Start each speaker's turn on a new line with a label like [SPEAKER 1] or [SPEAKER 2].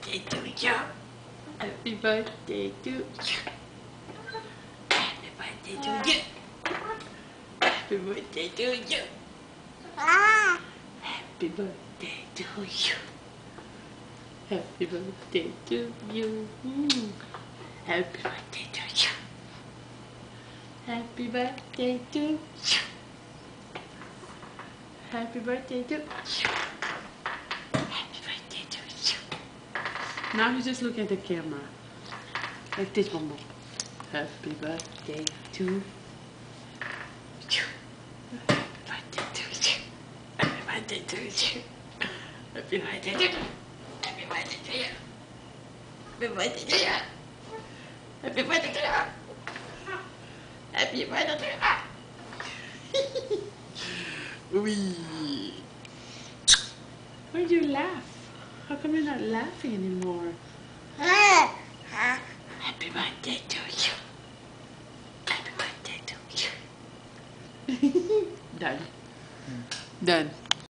[SPEAKER 1] birthday to you. Happy birthday to you. Happy birthday to you. Happy birthday to you. Happy birthday to you. Happy birthday to you. Happy birthday to you. Happy birthday to you. Happy birthday to you. Happy birthday to you. Now you just look at the camera. Like this, Momo. Happy birthday to you. Happy birthday to you. Happy birthday to you. Happy birthday to you. Happy birthday to you. Happy birthday to you. Happy birthday to you. Happy birthday to you. Wee. Why'd you laugh? How come you're not laughing anymore? Happy birthday to you. Happy birthday to you. Done. Done.